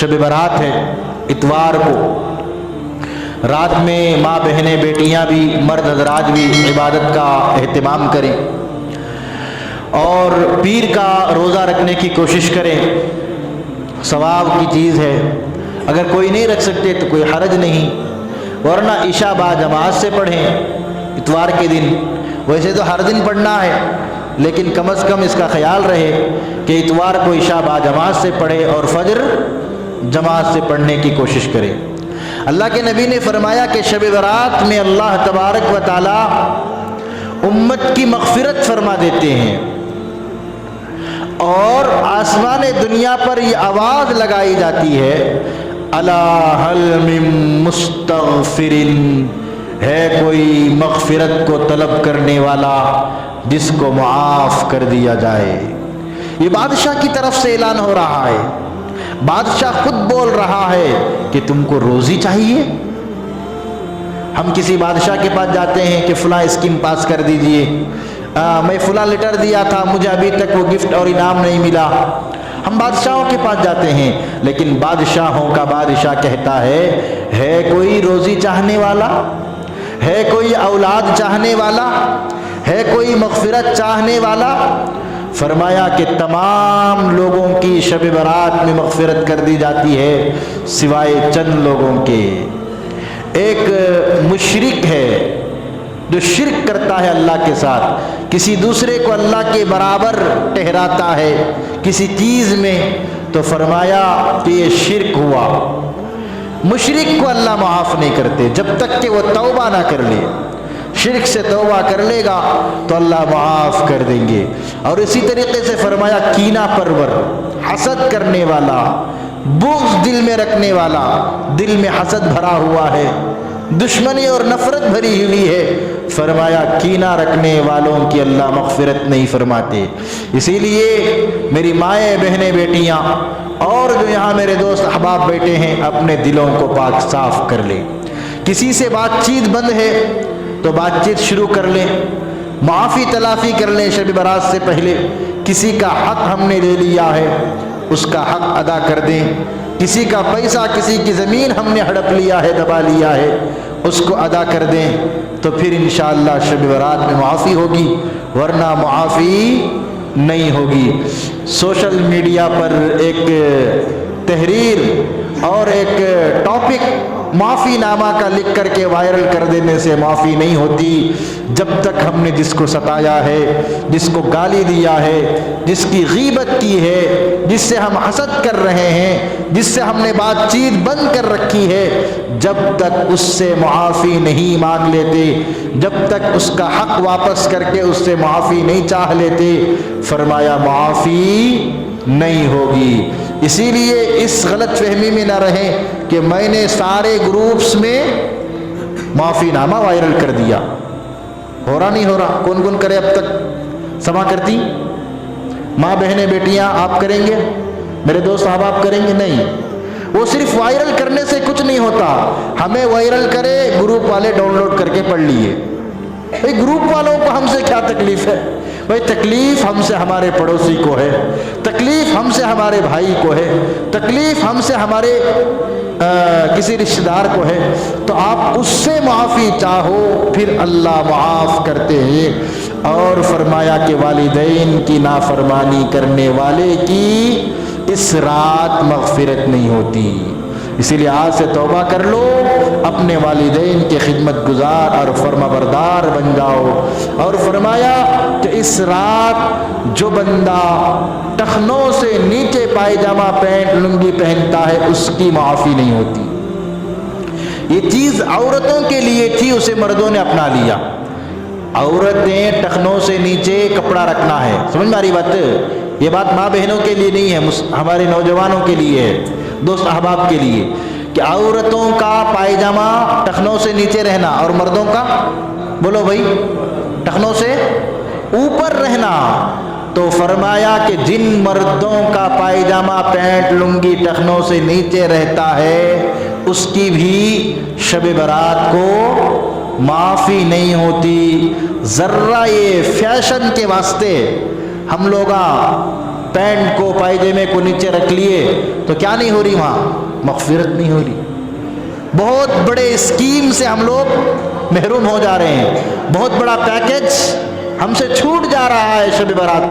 شب برات ہے اتوار کو، رات میں ماں بہنیں بیٹیاں بھی مرد حضرات بھی عبادت کا اہتمام کریں اور پیر کا روزہ رکھنے کی کوشش کریں، ثواب کی چیز ہے۔ اگر کوئی نہیں رکھ سکتے تو کوئی حرج نہیں، ورنہ عشاء با جماعت سے پڑھیں اتوار کے دن۔ ویسے تو ہر دن پڑھنا ہے، لیکن کم از کم اس کا خیال رہے کہ اتوار کو عشاء با جماعت سے پڑھے اور فجر جماعت سے پڑھنے کی کوشش کرے۔ اللہ کے نبی نے فرمایا کہ شب برات میں اللہ تبارک و تعالی امت کی مغفرت فرما دیتے ہیں، اور آسمان دنیا پر یہ آواز لگائی جاتی ہے، الا هل من مستغفر، ہے کوئی مغفرت کو طلب کرنے والا جس کو معاف کر دیا جائے۔ یہ بادشاہ کی طرف سے اعلان ہو رہا ہے، بادشاہ خود بول رہا ہے کہ تم کو روزی چاہیے۔ ہم کسی بادشاہ کے پاس جاتے ہیں کہ فلاں اسکیم پاس کر دیجئے، میں فلاں لیٹر دیا تھا مجھے ابھی تک وہ گفٹ اور انعام نہیں ملا۔ ہم بادشاہوں کے پاس جاتے ہیں، لیکن بادشاہوں کا بادشاہ کہتا ہے کوئی روزی چاہنے والا، ہے کوئی اولاد چاہنے والا، ہے کوئی مغفرت چاہنے والا؟ فرمایا کہ تمام لوگوں کی شب برات میں مغفرت کر دی جاتی ہے سوائے چند لوگوں کے۔ ایک مشرک ہے جو شرک کرتا ہے اللہ کے ساتھ، کسی دوسرے کو اللہ کے برابر ٹھہراتا ہے کسی چیز میں، تو فرمایا کہ یہ شرک ہوا۔ مشرک کو اللہ معاف نہیں کرتے جب تک کہ وہ توبہ نہ کر لے۔ شرک سے توبہ کر لے گا تو اللہ معاف کر دیں گے۔ اور اسی طریقے سے فرمایا کینہ پرور، حسد کرنے والا، بغض دل میں رکھنے والا، دل میں حسد بھرا ہوا ہے، دشمنی اور نفرت بھری ہوئی ہے، فرمایا کینہ رکھنے والوں کی اللہ مغفرت نہیں فرماتے۔ اسی لیے میری مائیں بہنیں بیٹیاں اور جو یہاں میرے دوست احباب بیٹھے ہیں، اپنے دلوں کو پاک صاف کر لیں۔ کسی سے بات چیت بند ہے تو بات چیت شروع کر لیں، معافی تلافی کر لیں شب برات سے پہلے۔ کسی کا حق ہم نے لے لیا ہے اس کا حق ادا کر دیں، کسی کا پیسہ کسی کی زمین ہم نے ہڑپ لیا ہے دبا لیا ہے اس کو ادا کر دیں، تو پھر انشاءاللہ شب برات میں معافی ہوگی، ورنہ معافی نہیں ہوگی۔ سوشل میڈیا پر ایک تحریر اور ایک ٹاپک معافی نامہ کا لکھ کر کے وائرل کر دینے سے معافی نہیں ہوتی۔ جب تک ہم نے جس کو ستایا ہے، جس کو گالی دیا ہے، جس کی غیبت کی ہے، جس سے ہم حسد کر رہے ہیں، جس سے ہم نے بات چیت بند کر رکھی ہے، جب تک اس سے معافی نہیں مانگ لیتے، جب تک اس کا حق واپس کر کے اس سے معافی نہیں چاہ لیتے، فرمایا معافی نہیں ہوگی۔ اسی لیے اس غلط فہمی میں نہ رہیں کہ میں نے سارے گروپس میں معافی نامہ وائرل کر دیا۔ ہو رہا نہیں ہو رہا؟ کون کون کرے اب تک؟ سما کرتی ماں بہنیں بیٹیاں آپ کریں گے؟ میرے دوست احباب کریں گے؟ نہیں، وہ صرف وائرل کرنے سے کچھ نہیں ہوتا۔ ہمیں وائرل کرے گروپ والے ڈاؤن لوڈ کر کے پڑھ لیے۔ بھائی گروپ والوں کو ہم سے کیا تکلیف ہے؟ بھائی تکلیف ہم سے ہمارے پڑوسی کو ہے، تکلیف ہم سے ہمارے بھائی کو ہے، تکلیف ہم سے ہمارے کسی رشتہ دار کو ہے، تو آپ اس سے معافی چاہو، پھر اللہ معاف کرتے ہیں۔ اور فرمایا کہ والدین کی نافرمانی کرنے والے کی اس رات مغفرت نہیں ہوتی۔ اسی لیے آج سے توبہ کر لو، اپنے والدین کے خدمت گزار اور فرما بردار بن جاؤ۔ اور فرمایا کہ اس رات جو بندہ ٹخنوں سے نیچے پائجامہ پینٹ لنگی پہنتا ہے اس کی معافی نہیں ہوتی۔ یہ چیز عورتوں کے لیے تھی، اسے مردوں نے اپنا لیا۔ عورتیں ٹخنوں سے نیچے کپڑا رکھنا ہے، سمجھ میں آ رہی بات؟ یہ بات ماں بہنوں کے لیے نہیں ہے، ہمارے نوجوانوں کے لیے ہے، دوست احباب کے لیے، کہ عورتوں کا پائجامہ ٹخنوں سے نیچے رہنا اور مردوں کا بولو بھائی ٹخنوں سے اوپر رہنا۔ تو فرمایا کہ جن مردوں کا پائجامہ پینٹ لنگی ٹخنوں سے نیچے رہتا ہے اس کی بھی شب برات کو معافی نہیں ہوتی۔ ذرہ یہ فیشن کے واسطے ہم لوگ پینٹ کو پائجامے کو نیچے رکھ لیے تو کیا نہیں ہو رہی وہاں؟ مغفرت نہیں ہو رہی۔ بہت بڑے اسکیم سے ہم لوگ محروم ہو جا رہے ہیں، بہت بڑا پیکج ہم سے چھوٹ جا رہا ہے شب برات۔